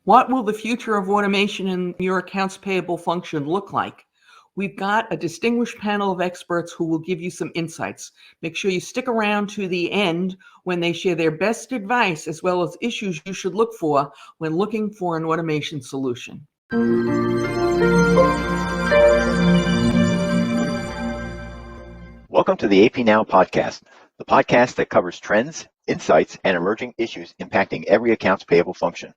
What will the future of automation in your accounts payable function look like? We've got a distinguished panel of experts who will give you some insights. Make sure you stick around to the end when they share their best advice as well as issues you should look for when looking for an automation solution. Welcome to the AP Now podcast, the podcast that covers trends, insights, and emerging issues impacting every accounts payable function.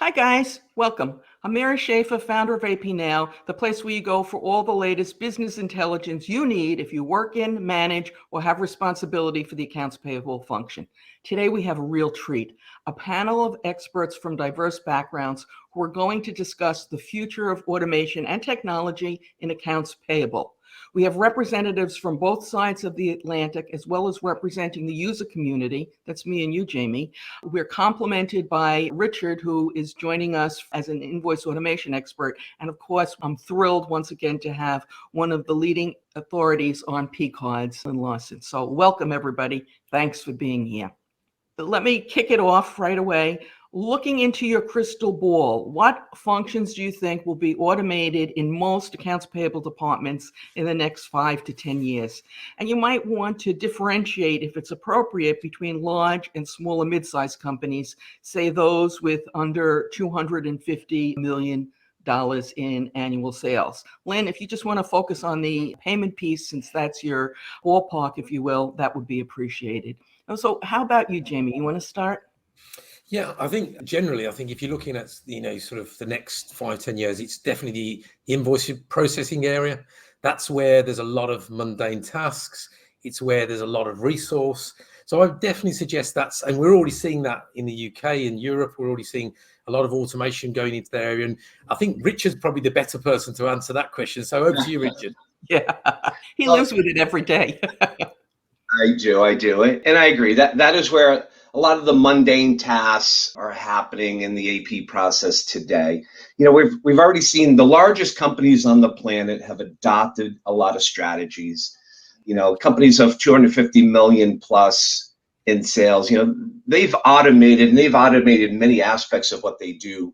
Hi guys, welcome. I'm Mary Schaefer, founder of AP Now, the place where you go for all the latest business intelligence you need if you work in, manage, or have responsibility for the accounts payable function. Today we have a real treat, a panel of experts from diverse backgrounds who are going to discuss the future of automation and technology in accounts payable. We have representatives from both sides of the Atlantic, as well as representing the user community. That's me and you, Jamie. We're complemented by Richard, who is joining us as an invoice automation expert. And of course, I'm thrilled once again to have one of the leading authorities on P cards and Lawson. So welcome, everybody. Thanks for being here. Let me kick it off right away. Looking into your crystal ball, what functions do you think will be automated in most accounts payable departments in the next 5 to 10 years? And you might want to differentiate, if it's appropriate, between large and small and mid-sized companies, say those with under $250 million in annual sales. Lynn, if you just want to focus on the payment piece, since that's your ballpark, if you will, that would be appreciated. So how about you, Jamie? You want to start? Yeah, I think if you're looking at, sort of the next 5-10 years, it's definitely the invoice processing area. That's where there's a lot of mundane tasks. It's where there's a lot of resource. So I would definitely suggest and we're already seeing that in the UK and Europe. We're already seeing a lot of automation going into the area. And I think Richard's probably the better person to answer that question. So over to you, Richard. Yeah, he lives with it every day. I do. And I agree that is where a lot of the mundane tasks are happening in the AP process today. We've already seen the largest companies on the planet have adopted a lot of strategies. Companies of 250 million plus in sales, they've automated many aspects of what they do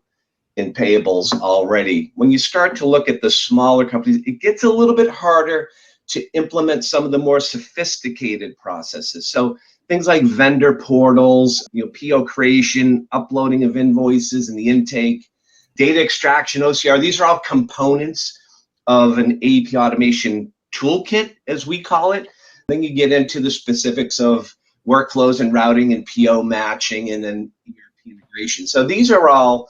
in payables already. When you start to look at the smaller companies, it gets a little bit harder to implement some of the more sophisticated processes. So things like vendor portals, PO creation, uploading of invoices and the intake, data extraction, OCR, these are all components of an AP automation toolkit, as we call it. Then you get into the specifics of workflows and routing and PO matching and then ERP integration. So these are all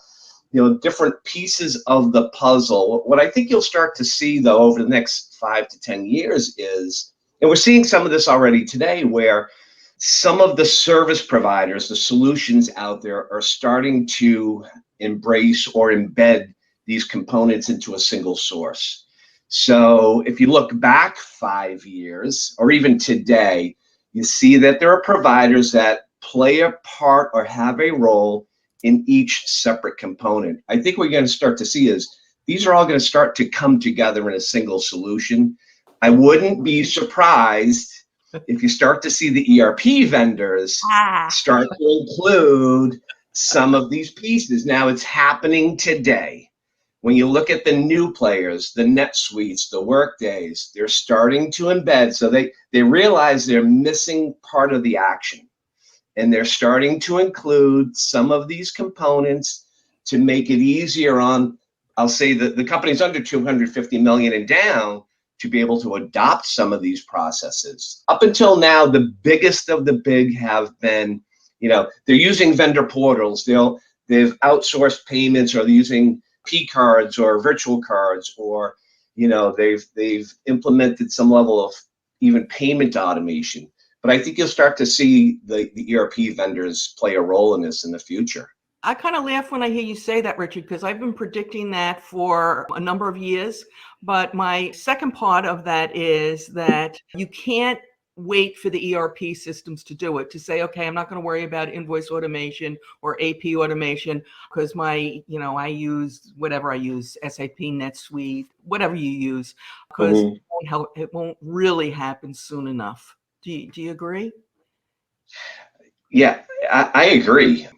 different pieces of the puzzle. What I think you'll start to see, though, over the next 5 to 10 years is, and we're seeing some of this already today, where some of the service providers, the solutions out there, are starting to embrace or embed these components into a single source. So if you look back 5 years, or even today, you see that there are providers that play a part or have a role in each separate component. I think what you're going to start to see is these are all going to start to come together in a single solution. I wouldn't be surprised if you start to see the ERP vendors start to include some of these pieces. Now it's happening today. When you look at the new players, the NetSuites, the Workdays, they're starting to embed. So they realize they're missing part of the action. And they're starting to include some of these components to make it easier on, I'll say, the companies under 250 million and down to be able to adopt some of these processes. Up until now, the biggest of the big have been, they're using vendor portals. They've outsourced payments, or they're using P cards or virtual cards, or they've implemented some level of even payment automation. But I think you'll start to see the ERP vendors play a role in this in the future. I kind of laugh when I hear you say that, Richard, because I've been predicting that for a number of years. But my second part of that is that you can't wait for the ERP systems to do it, to say, okay, I'm not going to worry about invoice automation or AP automation because I use whatever I use, SAP, NetSuite, whatever you use, because it won't really happen soon enough. Do you agree? Yeah, I agree.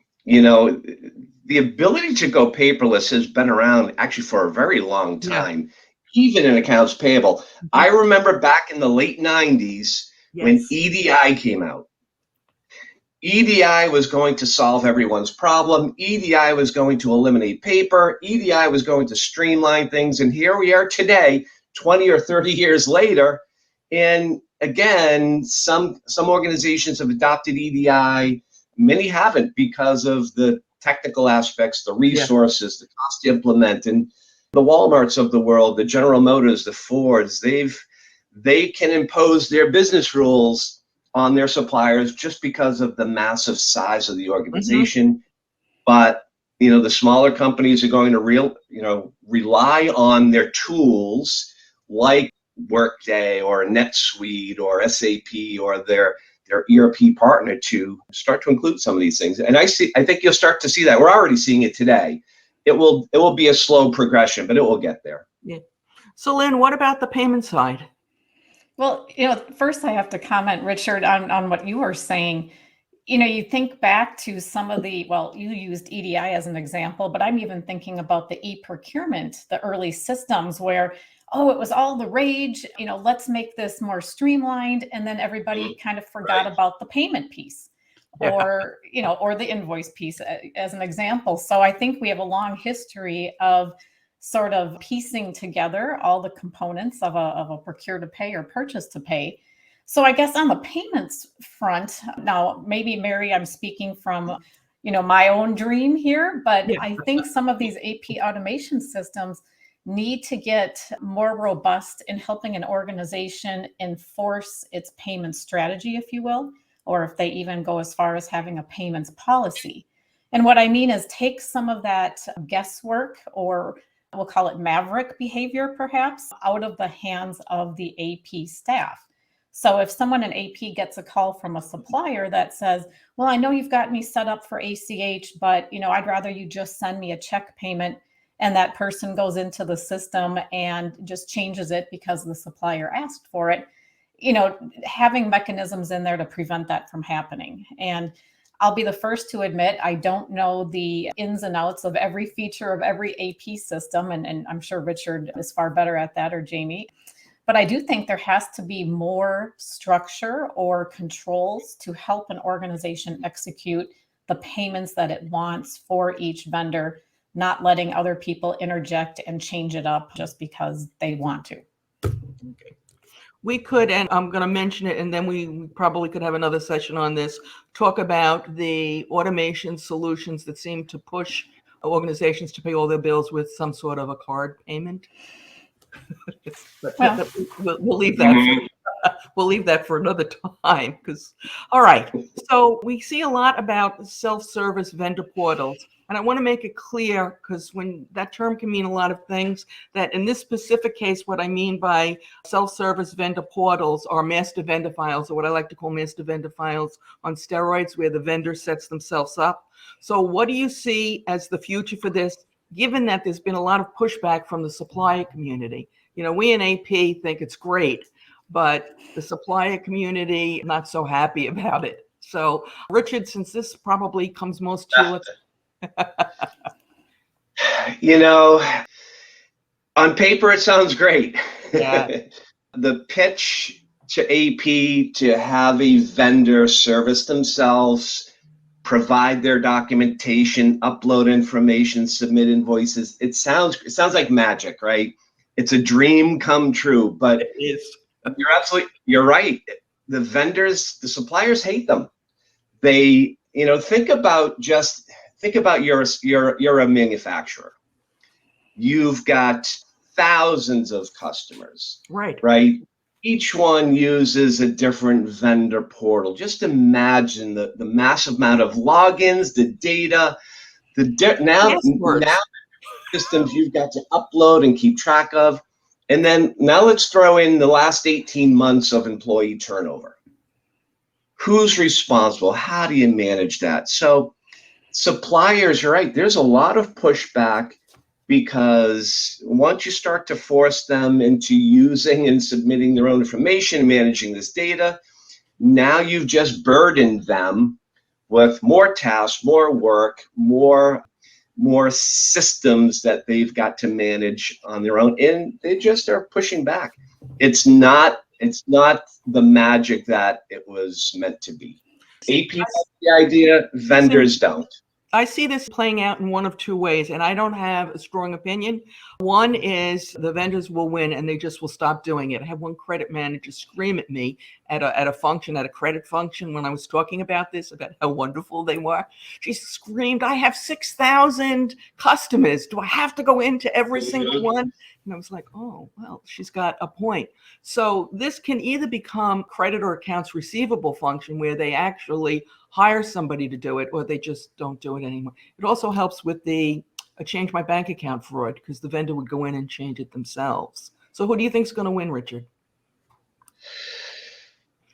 the ability to go paperless has been around actually for a very long Yeah. time, even in accounts payable. I remember back in the late 90s when Yes. EDI came out. EDI was going to solve everyone's problem. EDI was going to eliminate paper. EDI was going to streamline things. And here we are today, 20 or 30 years later. And again, some organizations have adopted EDI. Many haven't because of the technical aspects, the resources, the cost to implement. And the Walmarts of the world, the General Motors, the Fords, they can impose their business rules on their suppliers just because of the massive size of the organization. But the smaller companies are going to rely on their tools like Workday or NetSuite or SAP or their ERP partner to start to include some of these things. And I think you'll start to see that. We're already seeing it today. It will be a slow progression, but it will get there. Yeah. So Lynn, what about the payment side? Well, first I have to comment, Richard, on what you were saying. You think back to some of you used EDI as an example, but I'm even thinking about the e-procurement, the early systems where, it was all the rage, let's make this more streamlined. And then everybody kind of forgot about the payment piece or the invoice piece as an example. So I think we have a long history of sort of piecing together all the components of a procure to pay or purchase to pay. So I guess on the payments front, now maybe Mary, I'm speaking from, my own dream here, but I think some of these AP automation systems need to get more robust in helping an organization enforce its payment strategy, if you will, or if they even go as far as having a payments policy. And what I mean is take some of that guesswork, or we'll call it maverick behavior, perhaps, out of the hands of the AP staff. So if someone in AP gets a call from a supplier that says, well, I know you've got me set up for ACH, but I'd rather you just send me a check payment, and that person goes into the system and just changes it because the supplier asked for it, having mechanisms in there to prevent that from happening. And I'll be the first to admit, I don't know the ins and outs of every feature of every AP system. And I'm sure Richard is far better at that, or Jamie. But I do think there has to be more structure or controls to help an organization execute the payments that it wants for each vendor, not letting other people interject and change it up just because they want to. Okay. We could, and I'm going to mention it, and then we probably could have another session on this, talk about the automation solutions that seem to push organizations to pay all their bills with some sort of a card payment. We'll leave that. We'll leave that for another time. All right. So we see a lot about self-service vendor portals. And I want to make it clear, because when that term can mean a lot of things, that in this specific case, what I mean by self-service vendor portals are master vendor files, or what I like to call master vendor files on steroids, where the vendor sets themselves up. So what do you see as the future for this, given that there's been a lot of pushback from the supplier community? We in AP think it's great, but the supplier community not so happy about it. So Richard, since this probably comes most to you, let's on paper, it sounds great. Yeah. The pitch to AP to have a vendor service themselves, provide their documentation, upload information, submit invoices. It sounds like magic, right? It's a dream come true, but it is. You're right. The suppliers hate them. They, think about you're a manufacturer. You've got thousands of customers, right? Each one uses a different vendor portal. Just imagine the massive amount of logins, the data, now systems you've got to upload and keep track of. And then now let's throw in the last 18 months of employee turnover. Who's responsible? How do you manage that? So suppliers, you're right, there's a lot of pushback, because once you start to force them into using and submitting their own information, managing this data, now you've just burdened them with more tasks, more work, more more systems that they've got to manage on their own, and they just are pushing back. It's not the magic that it was meant to be. AP has the idea, vendors don't. I see this playing out in one of two ways, and I don't have a strong opinion. One is the vendors will win and they just will stop doing it. I had one credit manager scream at me at a credit function when I was talking about this, about how wonderful they were. She screamed, "I have 6,000 customers. Do I have to go into every single one?" And I was like, oh, well, she's got a point. So this can either become credit or accounts receivable function where they actually hire somebody to do it, or they just don't do it anymore. It also helps with the change my bank account fraud, because the vendor would go in and change it themselves. So who do you think is going to win, Richard?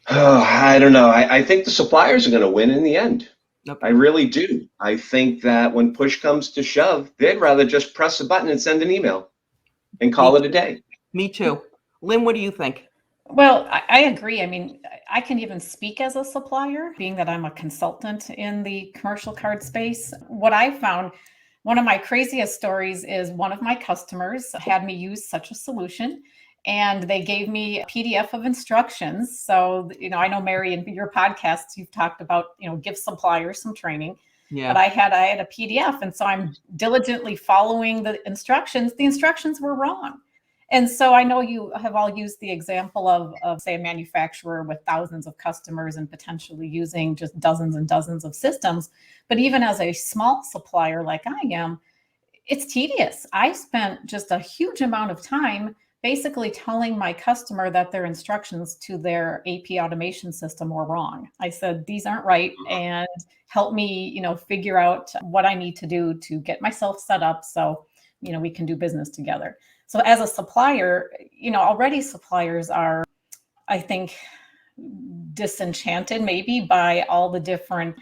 Oh, I don't know. I think the suppliers are going to win in the end. Okay. I really do. I think that when push comes to shove, they'd rather just press a button and send an email and call it a day. Me too. Lynn, what do you think? Well, I agree. I mean, I can even speak as a supplier, being that I'm a consultant in the commercial card space. What I found, one of my craziest stories is one of my customers had me use such a solution, and they gave me a PDF of instructions. So, I know, Mary, in your podcasts, you've talked about, give suppliers some training. Yeah. But I had a PDF, and so I'm diligently following the instructions. The instructions were wrong. And so I know you have all used the example of, say, a manufacturer with thousands of customers and potentially using just dozens and dozens of systems. But even as a small supplier like I am, it's tedious. I spent just a huge amount of time basically telling my customer that their instructions to their AP automation system were wrong. I said, these aren't right, and help me, figure out what I need to do to get myself set up so, we can do business together. So as a supplier, already suppliers are, I think, disenchanted maybe by all the different,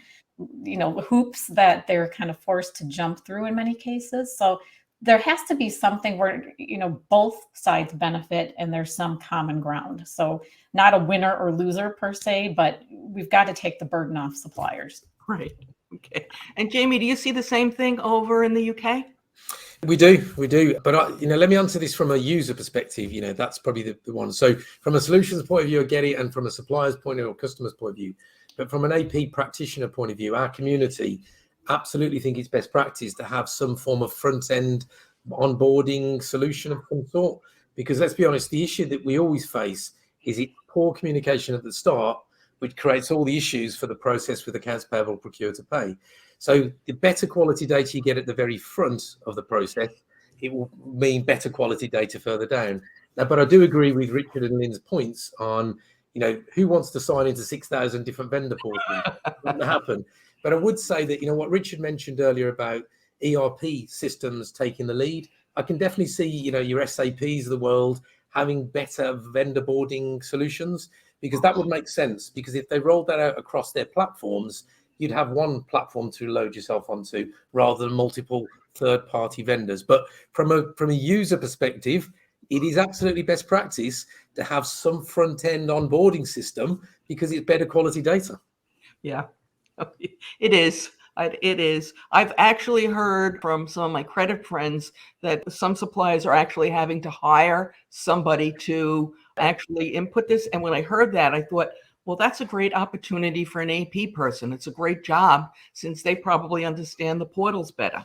hoops that they're kind of forced to jump through in many cases. So there has to be something where, both sides benefit and there's some common ground. So not a winner or loser per se, but we've got to take the burden off suppliers. Right. Okay. And Jamie, do you see the same thing over in the UK? We do. But let me answer this from a user perspective. That's probably the one. So from a solutions point of view, I get it, and from a supplier's point of view or customer's point of view. But from an AP practitioner point of view, our community absolutely think it's best practice to have some form of front-end onboarding solution of some sort. Because let's be honest, the issue that we always face is poor communication at the start, which creates all the issues for the process with accounts payable, procure to pay. So the better quality data you get at the very front of the process, it will mean better quality data further down. Now, but I do agree with Richard and Lynn's points on, who wants to sign into 6,000 different vendor portals? It wouldn't happen. But I would say that, what Richard mentioned earlier about ERP systems taking the lead, I can definitely see, your SAPs of the world having better vendor boarding solutions, because that would make sense. Because if they rolled that out across their platforms, you'd have one platform to load yourself onto rather than multiple third-party vendors. But from a user perspective, it is absolutely best practice to have some front-end onboarding system because it's better quality data. Yeah, it is. It is. I've actually heard from some of my credit friends that some suppliers are actually having to hire somebody to actually input this. And when I heard that, I thought, well, that's a great opportunity for an AP person. It's a great job since they probably understand the portals better.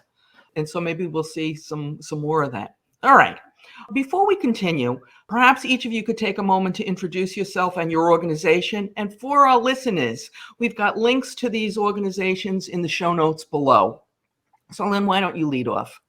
And so maybe we'll see some more of that. All right. Before we continue, perhaps each of you could take a moment to introduce yourself and your organization. And for our listeners, we've got links to these organizations in the show notes below. So Lynn, why don't you lead off?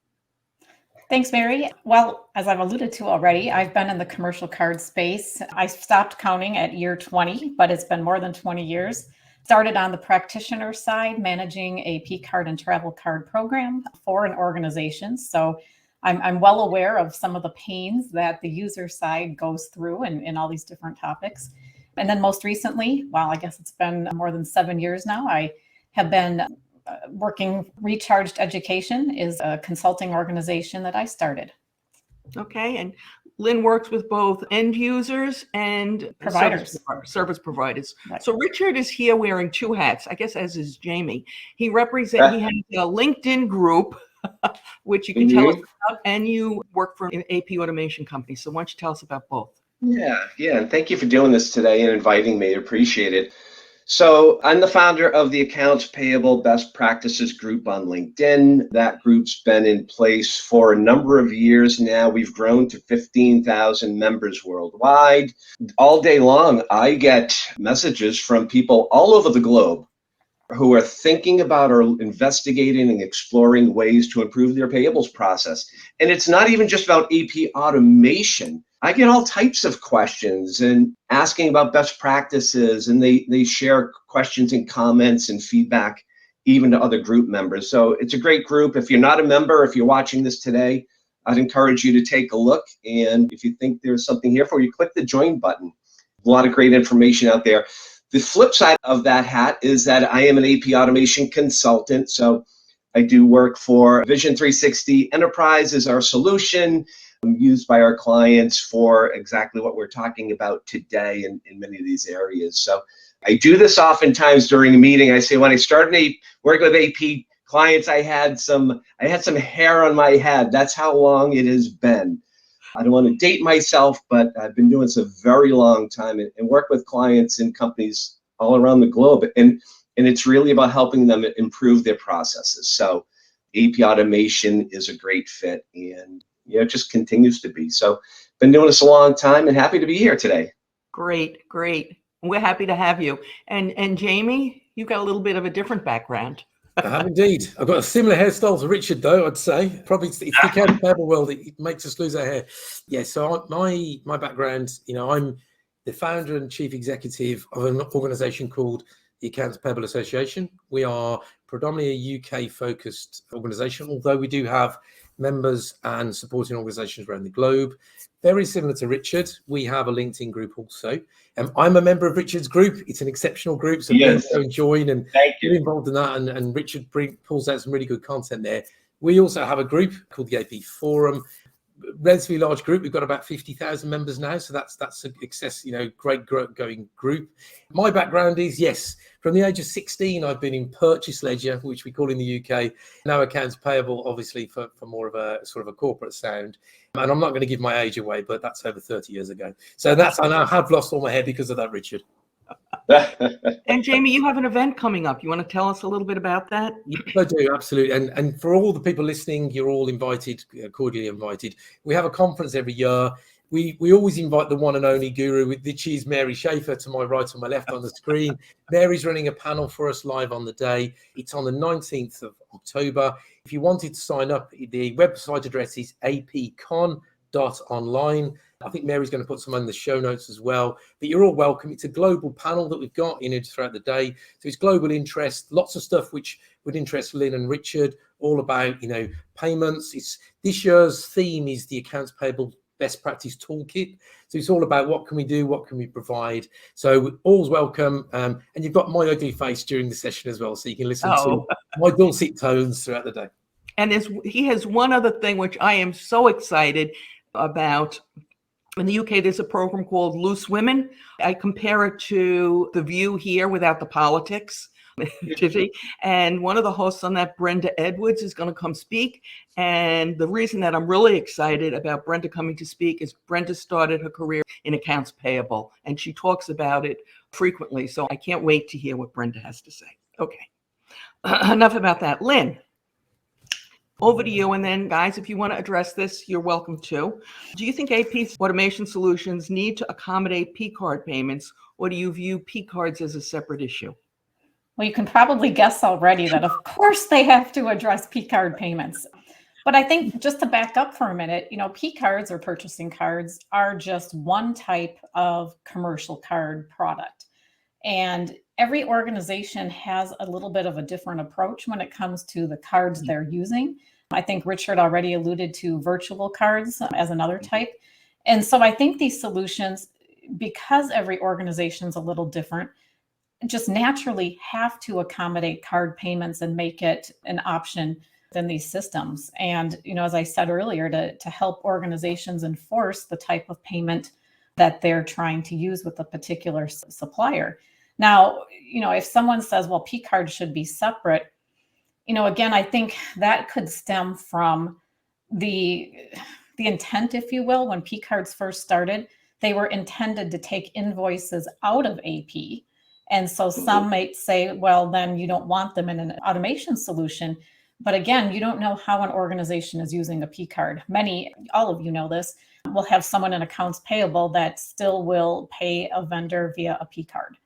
Thanks, Mary. Well, as I've alluded to already, I've been in the commercial card space. I stopped counting at year 20, but it's been more than 20 years. Started on the practitioner side, managing a P card and travel card program for an organization. So I'm well aware of some of the pains that the user side goes through in all these different topics. And then most recently, well, I guess it's been more than 7 years now, I have been working. Recharged Education is a consulting organization that I started. Okay, and Lynn works with both end users and Providers. service providers. Right. So Richard is here wearing two hats, I guess, as is Jamie. He has a LinkedIn group which you can tell us Mhm. about, and you work for an AP automation company. So why don't you tell us about both? Yeah, and thank you for doing this today and inviting me. Appreciate it. So, I'm the founder of the Accounts Payable Best Practices group on LinkedIn. That group's been in place for a number of years now. We've grown to 15,000 members worldwide. All day long, I get messages from people all over the globe who are thinking about or investigating and exploring ways to improve their payables process. And it's not even just about AP automation. I get all types of questions and asking about best practices, and they share questions and comments and feedback even to other group members. So it's a great group. If you're not a member, if you're watching this today, I'd encourage you to take a look. And if you think there's something here for you, click the join button. A lot of great information out there. The flip side of that hat is that I am an AP automation consultant. So I do work for Vision 360 Enterprise is our solution used by our clients for exactly what we're talking about today in many of these areas. So I do this oftentimes during a meeting. I say when I started working with AP clients, I had some hair on my head. That's how long it has been. I don't want to date myself, but I've been doing this a very long time and work with clients and companies all around the globe. And it's really about helping them improve their processes. So AP automation is a great fit, and it just continues to be. So been doing this a long time and happy to be here today. Great. We're happy to have you. And Jamie, you've got a little bit of a different background. I have indeed. I've got a similar hairstyle to Richard, though, I'd say. Probably it's the accounts payable world. It makes us lose our hair. Yeah, so my background, I'm the founder and chief executive of an organization called the Accounts Payable Association. We are predominantly a UK-focused organization, although we do have members and supporting organizations around the globe. Very similar to Richard, we have a LinkedIn group also. I'm a member of Richard's group. It's an exceptional group, so Yes. please go and join and Thank get involved in that. And Richard pulls out some really good content there. We also have a group called the AP Forum. Relatively large group. We've got about 50,000 members now, so that's a success. Great going group. My background is, yes, from the age of 16, I've been in purchase ledger, which we call in the UK now accounts payable, obviously for more of a sort of a corporate sound. And I'm not going to give my age away, but that's over 30 years ago. So and I have lost all my hair because of that, Richard. And Jamie, you have an event coming up. You want to tell us a little bit about that? Yes, I do, absolutely. And for all the people listening, you're all invited, cordially invited. We have a conference every year. We always invite the one and only guru, which is Mary Schaefer, to my right and my left on the screen. Mary's running a panel for us live on the day. It's on the 19th of October. If you wanted to sign up, the website address is apcon.online. I think Mary's going to put some in the show notes as well. But you're all welcome. It's a global panel that we've got throughout the day. So it's global interest, lots of stuff which would interest Lynn and Richard, all about, payments. This year's theme is the Accounts Payable Best Practice Toolkit. So it's all about what can we do, what can we provide. So all's welcome. And you've got my ugly face during the session as well, so you can listen to my dulcet tones throughout the day. And he has one other thing which I am so excited about. In the UK, there's a program called Loose Women. I compare it to The View here without the politics. And one of the hosts on that, Brenda Edwards, is going to come speak. And the reason that I'm really excited about Brenda coming to speak is Brenda started her career in accounts payable, and she talks about it frequently. So I can't wait to hear what Brenda has to say. Okay, enough about that. Lynn, over to you. And then, guys, if you want to address this, you're welcome to. Do you think AP automation solutions need to accommodate P-card payments, or do you view P-cards as a separate issue? Well, you can probably guess already that, of course, they have to address P-card payments. But I think just to back up for a minute, P-cards or purchasing cards are just one type of commercial card product. And every organization has a little bit of a different approach when it comes to the cards they're using. I think Richard already alluded to virtual cards as another type. And so I think these solutions, because every organization is a little different, just naturally have to accommodate card payments and make it an option in these systems. And, as I said earlier, to help organizations enforce the type of payment that they're trying to use with a particular supplier. Now, if someone says, well, P-cards should be separate, again, I think that could stem from the intent, if you will. When P cards first started, they were intended to take invoices out of AP. And so some might say, well, then you don't want them in an automation solution. But again, you don't know how an organization is using a P card. All of you know this, will have someone in accounts payable that still will pay a vendor via a P card.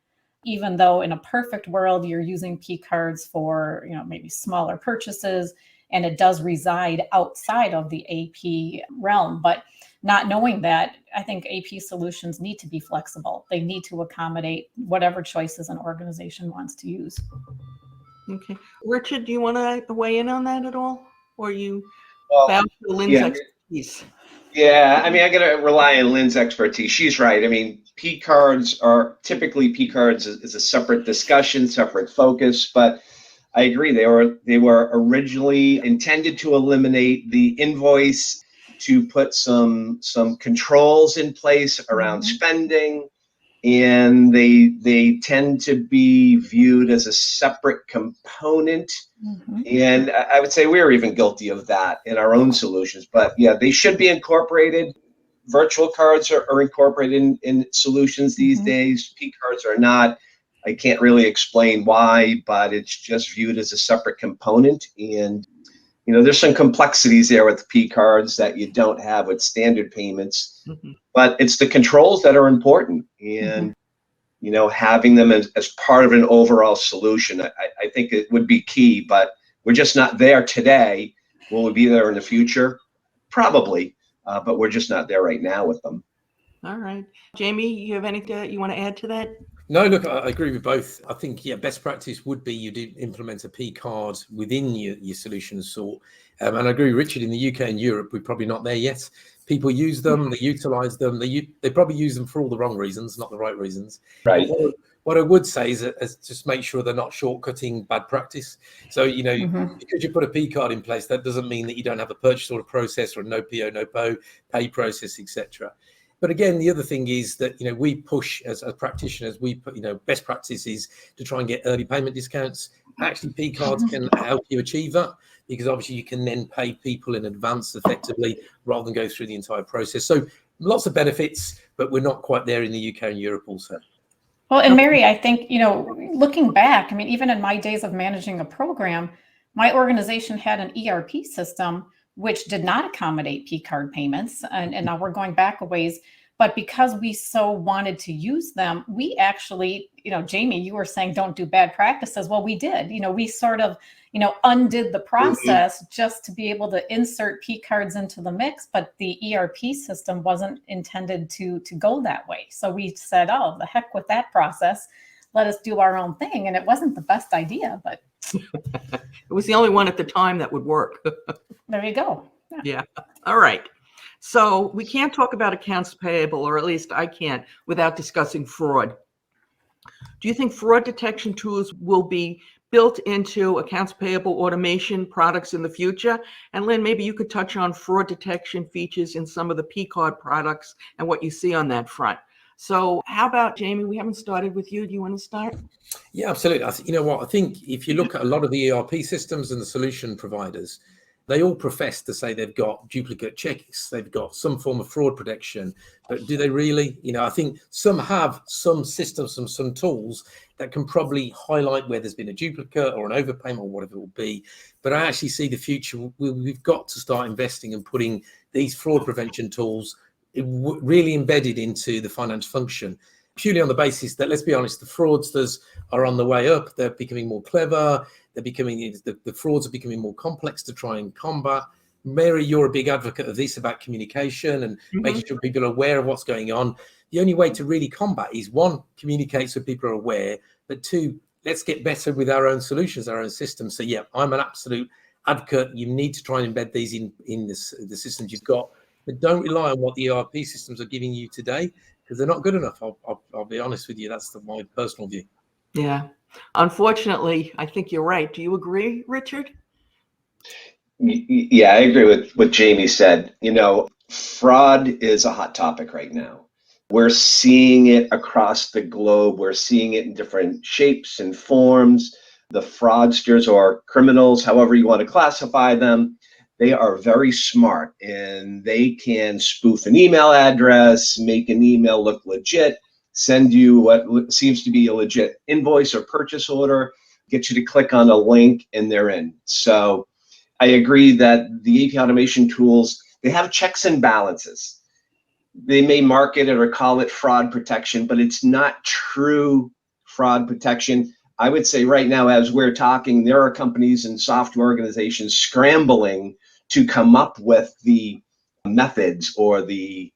Even though in a perfect world, you're using P cards for, maybe smaller purchases, and it does reside outside of the AP realm. But not knowing that, I think AP solutions need to be flexible. They need to accommodate whatever choices an organization wants to use. Okay. Richard, do you want to weigh in on that at all? Or you Well, bow to Lynn's expertise? Yeah, I mean, I got to rely on Lynn's expertise. She's right. I mean, P cards is a separate discussion, separate focus, but I agree. They were originally intended to eliminate the invoice, to put some controls in place around spending, and they tend to be viewed as a separate component. And I would say we're even guilty of that in our own solutions. But yeah, they should be incorporated. Virtual cards are incorporated in solutions these days. P cards are not. I can't really explain why, but it's just viewed as a separate component. And there's some complexities there with P cards that you don't have with standard payments. But it's the controls that are important, and having them as part of an overall solution, I think it would be key. But we're just not there today. Will we be there in the future? Probably, but we're just not there right now with them. All right. Jamie, you have anything you want to add to that? No, look, I agree with both. I think, best practice would be you do implement a P card within your solution sort. And I agree with Richard, in the UK and Europe, we're probably not there yet. People use them, they utilize them, they probably use them for all the wrong reasons, not the right reasons. Right. What I would say is just make sure they're not shortcutting bad practice. So, because you put a P card in place, that doesn't mean that you don't have a purchase order process or a no PO, no pay process, etc. But again, the other thing is that, we push as practitioners, we put, best practices to try and get early payment discounts. Actually, P cards can help you achieve that, because obviously you can then pay people in advance effectively rather than go through the entire process. So lots of benefits, but we're not quite there in the UK and Europe also. Well, and Mary, I think, looking back, I mean, even in my days of managing a program, my organization had an ERP system which did not accommodate P card payments. And now we're going back a ways. But because we so wanted to use them, we actually, Jamie, you were saying don't do bad practices. Well, we did. We sort of, undid the process just to be able to insert P cards into the mix. But the ERP system wasn't intended to go that way. So we said, oh, the heck with that process. Let us do our own thing. And it wasn't the best idea, but it was the only one at the time that would work. There you go. Yeah. All right. So we can't talk about accounts payable, or at least I can't, without discussing fraud. Do you think fraud detection tools will be built into accounts payable automation products in the future? And Lynn, maybe you could touch on fraud detection features in some of the P card products and what you see on that front. So how about, Jamie, we haven't started with you. Do you want to start? Yeah, absolutely. You know what? I think if you look at a lot of the ERP systems and the solution providers, they all profess to say they've got duplicate checks, they've got some form of fraud protection, but do they really? I think some have some systems, some tools that can probably highlight where there's been a duplicate or an overpayment or whatever it will be. But I actually see the future. We've got to start investing and putting these fraud prevention tools really embedded into the finance function, purely on the basis that, let's be honest, the fraudsters are on the way up. They're becoming more clever. The frauds are becoming more complex to try and combat. Mary, you're a big advocate of this, about communication and making sure people are aware of what's going on. The only way to really combat is, one, communicate so people are aware, but two, let's get better with our own solutions, our own systems. So yeah, I'm an absolute advocate. You need to try and embed these in the systems you've got, but don't rely on what the ERP systems are giving you today, because they're not good enough. I'll be honest with you. That's my personal view. Yeah. Unfortunately, I think you're right. Do you agree, Richard? Yeah, I agree with what Jamie said. Fraud is a hot topic right now. We're seeing it across the globe. We're seeing it in different shapes and forms. the fraudsters or criminals, however you want to classify them, they are very smart and they can spoof an email address, make an email look legit, send you what seems to be a legit invoice or purchase order, get you to click on a link, and they're in. So I agree that the AP automation tools, they have checks and balances. They may market it or call it fraud protection, but it's not true fraud protection. I would say right now, as we're talking, there are companies and software organizations scrambling to come up with the methods or the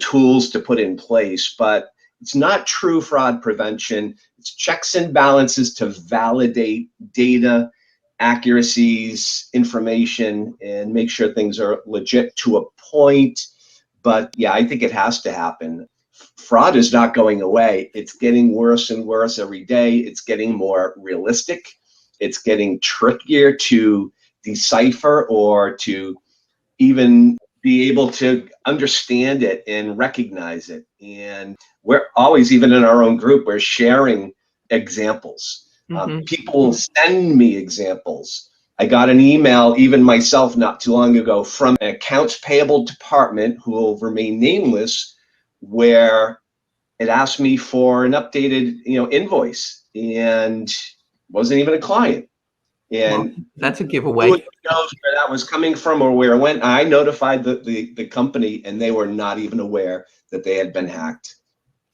tools to put in place, but it's not true fraud prevention. It's checks and balances to validate data, accuracies, information, and make sure things are legit to a point. But yeah, I think it has to happen. Fraud is not going away. It's getting worse and worse every day. It's getting more realistic. It's getting trickier to decipher or to even be able to understand it and recognize it. And we're always, even in our own group, we're sharing examples. People send me examples. I got an email, even myself, not too long ago, from an accounts payable department who will remain nameless, where it asked me for an updated, invoice, and wasn't even a client. And well, that's a giveaway. Who knows where that was coming from or where it went? I notified the company, and they were not even aware that they had been hacked.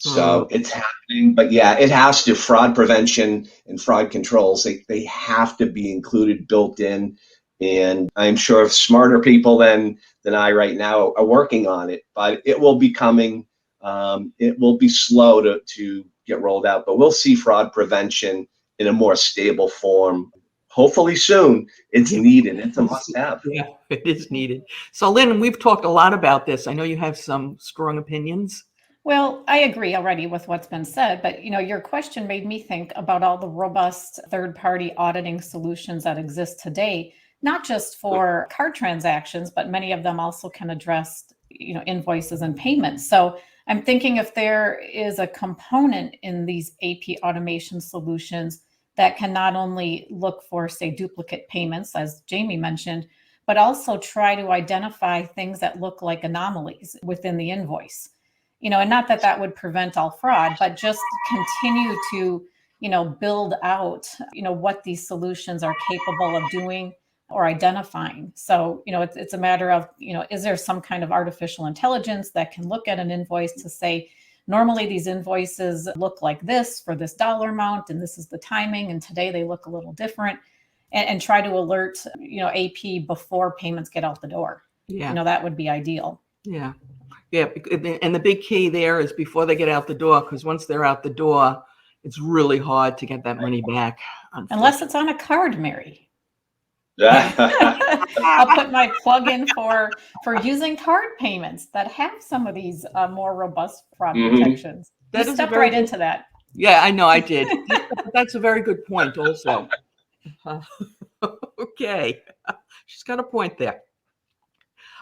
So it's happening, but yeah, it has to. Fraud prevention and fraud controls, they have to be included, built in. And I'm sure smarter people than I right now are working on it, but it will be coming. It will be slow to get rolled out, but we'll see fraud prevention in a more stable form. Hopefully soon. It's needed. It's a must-have. Yeah, it is needed. So Lynn, we've talked a lot about this. I know you have some strong opinions. Well, I agree already with what's been said, but your question made me think about all the robust third-party auditing solutions that exist today, not just for card transactions, but many of them also can address, invoices and payments. So I'm thinking if there is a component in these AP automation solutions that can not only look for, say, duplicate payments, as Jamie mentioned, but also try to identify things that look like anomalies within the invoice. And not that would prevent all fraud, but just continue to, build out, what these solutions are capable of doing or identifying. So, it's a matter of, is there some kind of artificial intelligence that can look at an invoice to say, normally these invoices look like this for this dollar amount, and this is the timing, and today they look a little different, and try to alert, AP before payments get out the door. Yeah. That would be ideal. Yeah. Yeah. And the big key there is before they get out the door, because once they're out the door, it's really hard to get that money back. Unless it's on a card, Mary. Yeah. I'll put my plug in for using card payments that have some of these more robust fraud protections. That You is stepped very right good- into that. Yeah, I know I did. That's a very good point also. Okay. She's got a point there.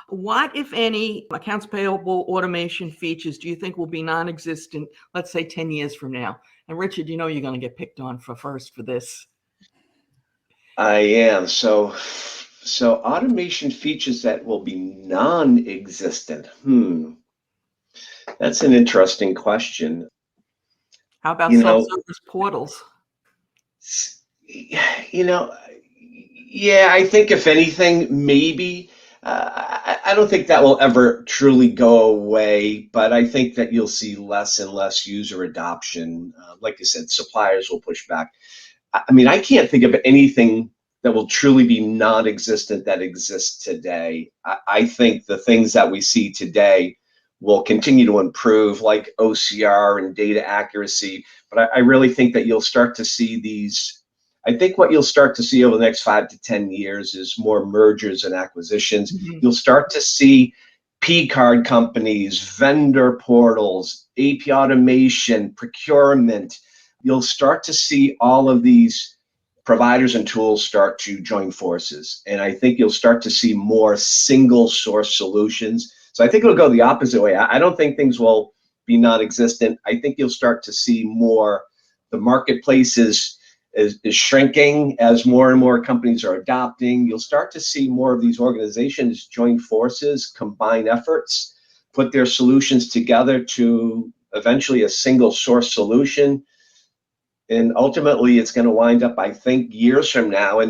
What, if any, accounts payable automation features do you think will be non-existent, let's say 10 years from now? And Richard, you're going to get picked on for this. I am. So automation features that will be non-existent. That's an interesting question. How about self-service portals? Yeah, I think if anything, maybe. I don't think that will ever truly go away, but I think that you'll see less and less user adoption. Like I said, suppliers will push back. I mean, I can't think of anything that will truly be non-existent that exists today. I think the things that we see today will continue to improve, like OCR and data accuracy. But I really think that you'll start to see these. I think what you'll start to see over the next 5 to 10 years is more mergers and acquisitions. You'll start to see P-card companies, vendor portals, AP automation, procurement. You'll start to see all of these providers and tools start to join forces. And I think you'll start to see more single source solutions. So I think it'll go the opposite way. I don't think things will be non-existent. I think you'll start to see more the marketplaces is shrinking as more and more companies are adopting. You'll start to see more of these organizations join forces, combine efforts, put their solutions together to eventually a single source solution. And ultimately, it's going to wind up, I think, years from now.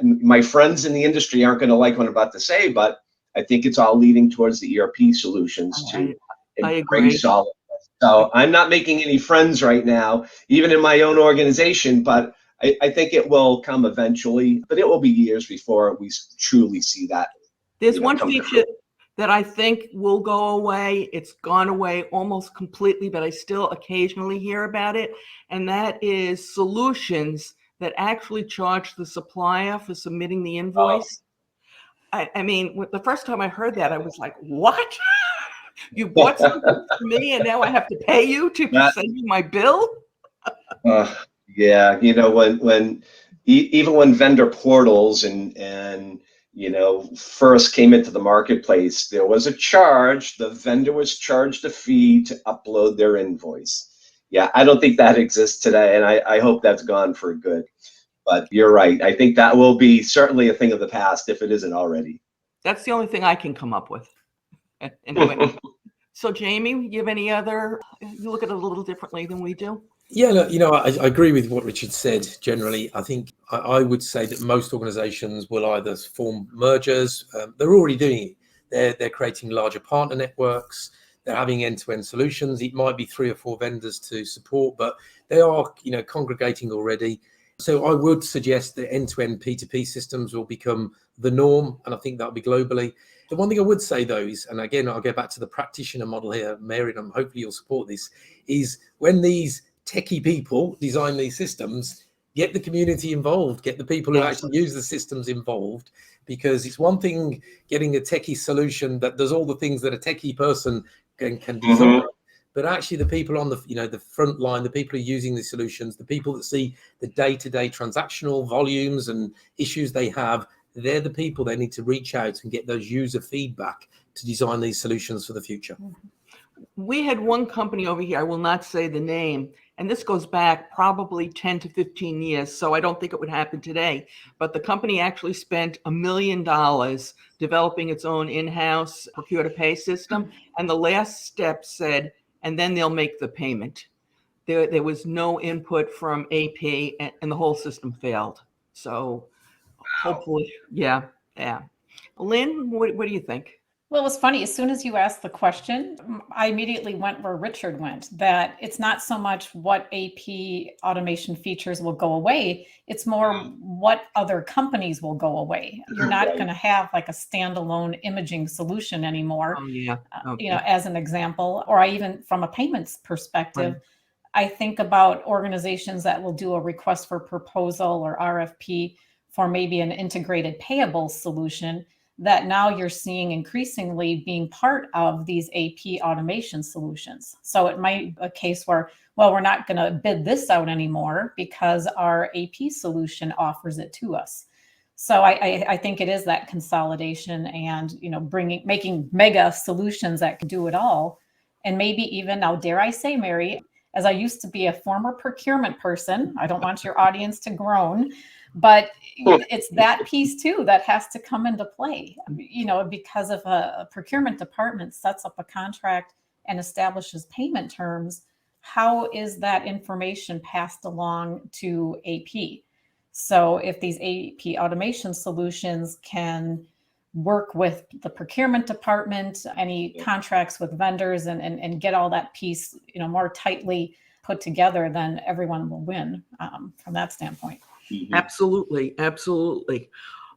My friends in the industry aren't going to like what I'm about to say, but I think it's all leading towards the ERP solutions to I agree. embrace all of this. So I'm not making any friends right now, even in my own organization, but I think it will come eventually. But it will be years before we truly see that. There's one come to feature that I think will go away. It's gone away almost completely, but I still occasionally hear about it. And that is solutions that actually charge the supplier for submitting the invoice. I mean, the first time I heard that, I was like, what? You bought something for me and now I have to pay you to send you my bill? Yeah, even when vendor portals and first came into the marketplace, there was a charge. The vendor was charged a fee to upload their invoice. Yeah, I don't think that exists today, and I hope that's gone for good. But you're right. I think that will be certainly a thing of the past if it isn't already. That's the only thing I can come up with. Anyway, so Jamie, you have any other? You look at it a little differently than we do. Yeah, look, I agree with what Richard said. Generally, I think I would say that most organizations will either form mergers. They're already doing it. They're creating larger partner networks. They're having end-to-end solutions. It might be 3 or 4 vendors to support, but they are, congregating already. So I would suggest that end-to-end P2P systems will become the norm, and I think that'll be globally. The one thing I would say, though, is, and again, I'll go back to the practitioner model here, Mary, and hopefully you'll support this, is when these techie people design these systems, get the community involved, get the people who actually use the systems involved, because it's one thing getting a techie solution that does all the things that a techie person can design, but actually the people on the front line, the people who are using the solutions, the people that see the day-to-day transactional volumes and issues they have, they're the people they need to reach out and get those user feedback to design these solutions for the future. We had one company over here, I will not say the name, and this goes back probably 10 to 15 years, so I don't think it would happen today, but the company actually spent $1 million developing its own in-house procure-to-pay system, and the last step said, and then they'll make the payment. There was no input from AP, and the whole system failed. So hopefully, yeah. Lynn, what do you think? Well, it was funny. As soon as you asked the question, I immediately went where Richard went, that it's not so much what AP automation features will go away. It's more what other companies will go away. You're not going to have like a standalone imaging solution anymore. As an example, or even from a payments perspective, I think about organizations that will do a request for proposal or RFP for maybe an integrated payable solution, that now you're seeing increasingly being part of these AP automation solutions. So it might be a case where, well, we're not going to bid this out anymore because our AP solution offers it to us. So I think it is that consolidation and, making mega solutions that can do it all. And maybe even, now dare I say, Mary, as I used to be a former procurement person, I don't want your audience to groan, but it's that piece too that has to come into play, because if a procurement department sets up a contract and establishes payment terms, how is that information passed along to AP? So if these AP automation solutions can work with the procurement department, any contracts with vendors, and get all that piece, more tightly put together, then everyone will win from that standpoint. Absolutely.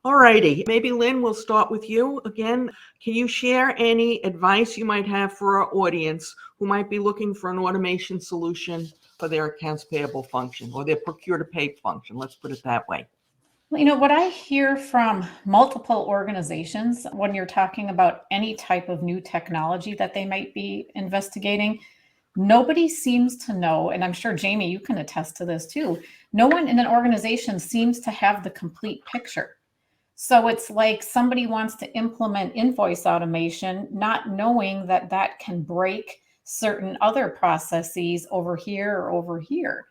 All righty. Maybe Lynn, we'll start with you again. Can you share any advice you might have for our audience who might be looking for an automation solution for their accounts payable function or their procure to pay function? Let's put it that way. What I hear from multiple organizations when you're talking about any type of new technology that they might be investigating, nobody seems to know, and I'm sure, Jamie, you can attest to this too, no one in an organization seems to have the complete picture. So it's like somebody wants to implement invoice automation, not knowing that that can break certain other processes over here or over here.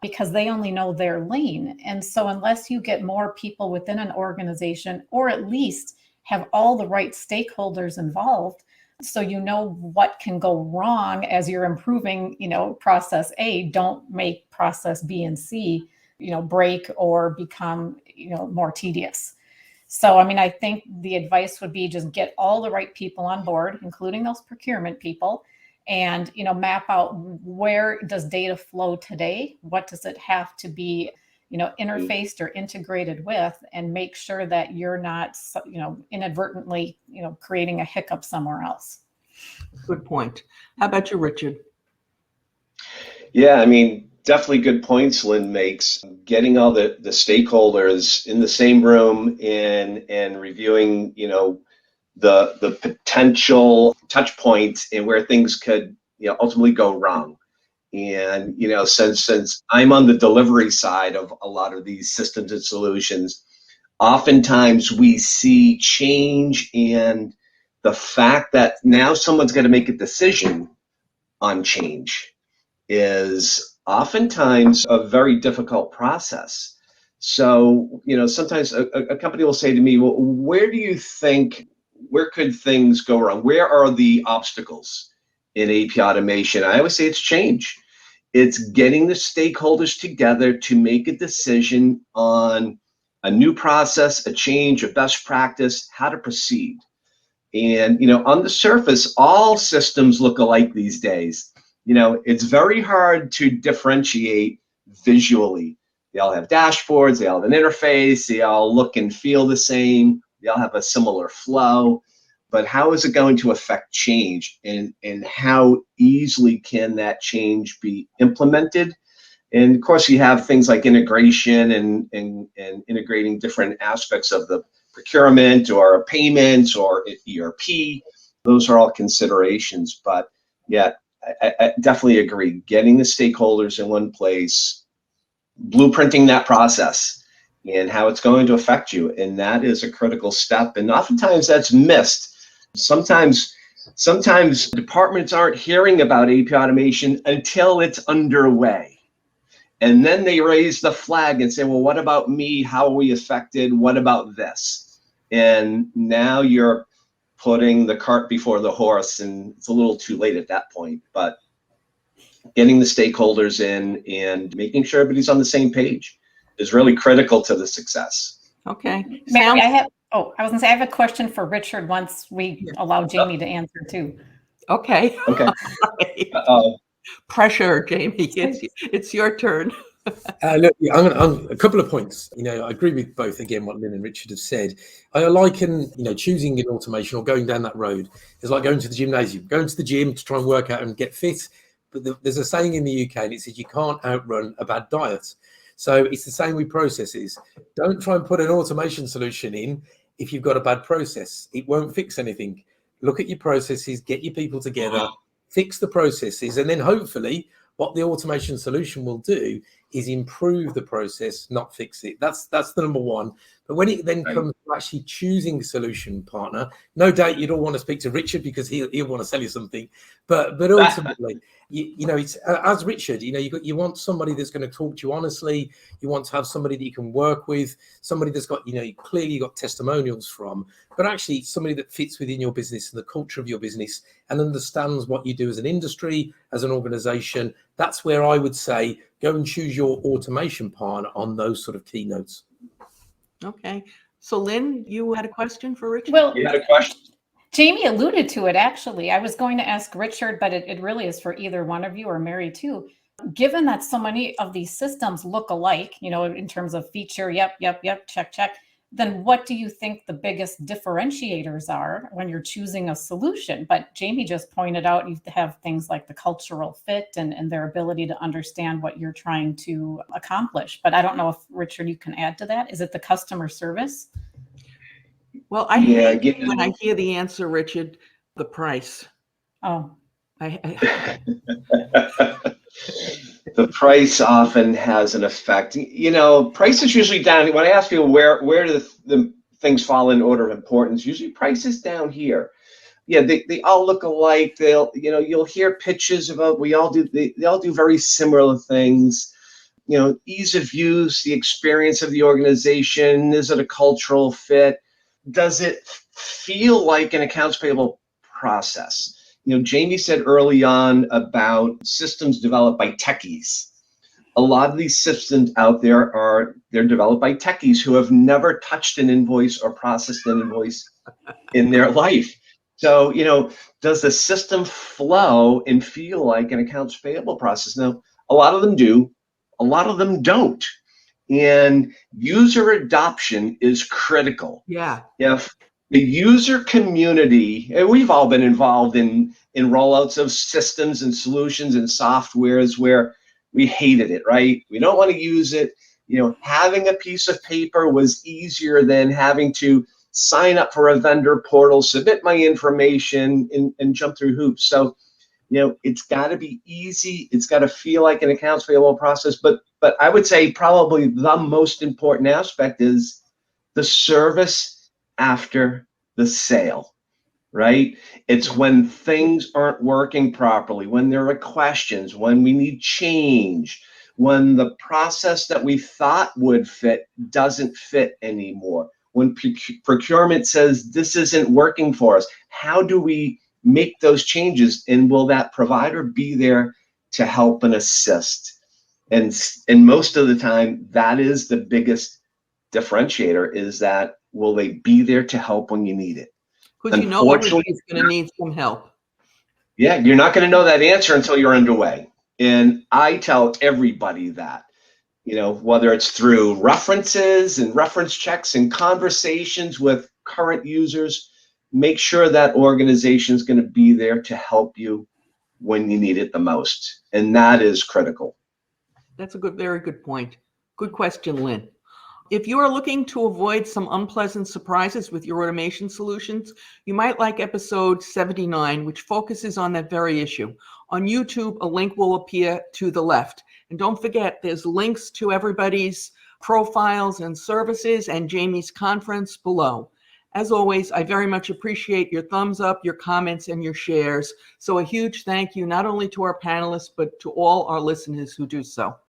because they only know their lane. And so unless you get more people within an organization, or at least have all the right stakeholders involved, so you know what can go wrong as you're improving, process A, don't make process B and C, break or become, more tedious. So, I think the advice would be just get all the right people on board, including those procurement people, and, map out where does data flow today? What does it have to be, interfaced or integrated with, and make sure that you're not, inadvertently, creating a hiccup somewhere else. Good point. How about you, Richard? Yeah, definitely good points Lynn makes. Getting all the stakeholders in the same room and reviewing, the potential touch points and where things could, ultimately go wrong. And, since I'm on the delivery side of a lot of these systems and solutions, oftentimes we see change, and the fact that now someone's got to make a decision on change is oftentimes a very difficult process. So, sometimes a company will say to me, well, where could things go wrong? Where are the obstacles in AP automation? I always say it's change. It's getting the stakeholders together to make a decision on a new process, a change, a best practice, how to proceed. And, on the surface, all systems look alike these days. It's very hard to differentiate visually. They all have dashboards, they all have an interface, they all look and feel the same, they all have a similar flow. But how is it going to affect change, and how easily can that change be implemented? And of course, you have things like integration and integrating different aspects of the procurement or payments or ERP. Those are all considerations. But yeah, I definitely agree. Getting the stakeholders in one place, blueprinting that process and how it's going to affect you. And that is a critical step. And oftentimes that's missed. Sometimes departments aren't hearing about AP automation until it's underway. And then they raise the flag and say, well, what about me? How are we affected? What about this? And now you're putting the cart before the horse, and it's a little too late at that point. But getting the stakeholders in and making sure everybody's on the same page is really critical to the success. Okay. Mary, I was gonna say, I have a question for Richard once we allow Jamie to answer too. Okay. Okay. Pressure, Jamie. It's your turn. Look, I'm a couple of points. I agree with both, again, what Lynn and Richard have said. I liken, choosing an automation or going down that road is like going to the gymnasium, going to the gym to try and work out and get fit. But there's a saying in the UK, and it says you can't outrun a bad diet. So it's the same with processes. Don't try and put an automation solution in if you've got a bad process. It won't fix anything. Look at your processes, get your people together, fix the processes, and then hopefully what the automation solution will do is improve the process, not fix it. That's the number one. But when it then comes to actually choosing a solution partner, no doubt you'd all want to speak to Richard because he'll want to sell you something. But ultimately, it's as Richard, you want somebody that's going to talk to you honestly. You want to have somebody that you can work with, somebody that's got, clearly you got testimonials from, but actually somebody that fits within your business and the culture of your business and understands what you do as an industry, as an organization. That's where I would say go and choose your automation partner on those sort of keynotes. Okay. So Lynn, you had a question for Richard? Well, You had a question? Jamie alluded to it, actually. I was going to ask Richard, but it really is for either one of you, or Mary too. Given that so many of these systems look alike, in terms of feature, yep, check, then what do you think the biggest differentiators are when you're choosing a solution? But Jamie just pointed out you have things like the cultural fit and their ability to understand what you're trying to accomplish. But I don't know if, Richard, you can add to that. Is it the customer service? Well, I hate when I hear the answer, Richard, the price. Oh. The price often has an effect. Price is usually down. When I ask people where do the things fall in order of importance, usually price is down here. Yeah, they all look alike. You'll hear pitches about they all do very similar things. ease of use, the experience of the organization. Is it a cultural fit? Does it feel like an accounts payable process? Jamie said early on about systems developed by techies. A lot of these systems out there they're developed by techies who have never touched an invoice or processed an invoice in their life. So, does the system flow and feel like an accounts payable process? Now, a lot of them do, a lot of them don't. And user adoption is critical. Yeah. If the user community, and we've all been involved in rollouts of systems and solutions and softwares where we hated it, right? We don't want to use it. Having a piece of paper was easier than having to sign up for a vendor portal, submit my information, and jump through hoops. So, it's got to be easy. It's got to feel like an accounts payable process. But I would say probably the most important aspect is the service after the sale, right? It's when things aren't working properly, when there are questions, when we need change, when the process that we thought would fit doesn't fit anymore, when procurement says this isn't working for us. How do we make those changes, and will that provider be there to help and assist? And most of the time, that is the biggest differentiator, is that will they be there to help when you need it? Because everybody's going to need some help. Yeah, you're not going to know that answer until you're underway. And I tell everybody that, whether it's through references and reference checks and conversations with current users, make sure that organization is going to be there to help you when you need it the most. And that is critical. That's a very good point. Good question, Lynn. If you are looking to avoid some unpleasant surprises with your automation solutions, you might like episode 79, which focuses on that very issue. On YouTube, a link will appear to the left. And don't forget, there's links to everybody's profiles and services and Jamie's conference below. As always, I very much appreciate your thumbs up, your comments, and your shares. So a huge thank you not only to our panelists, but to all our listeners who do so.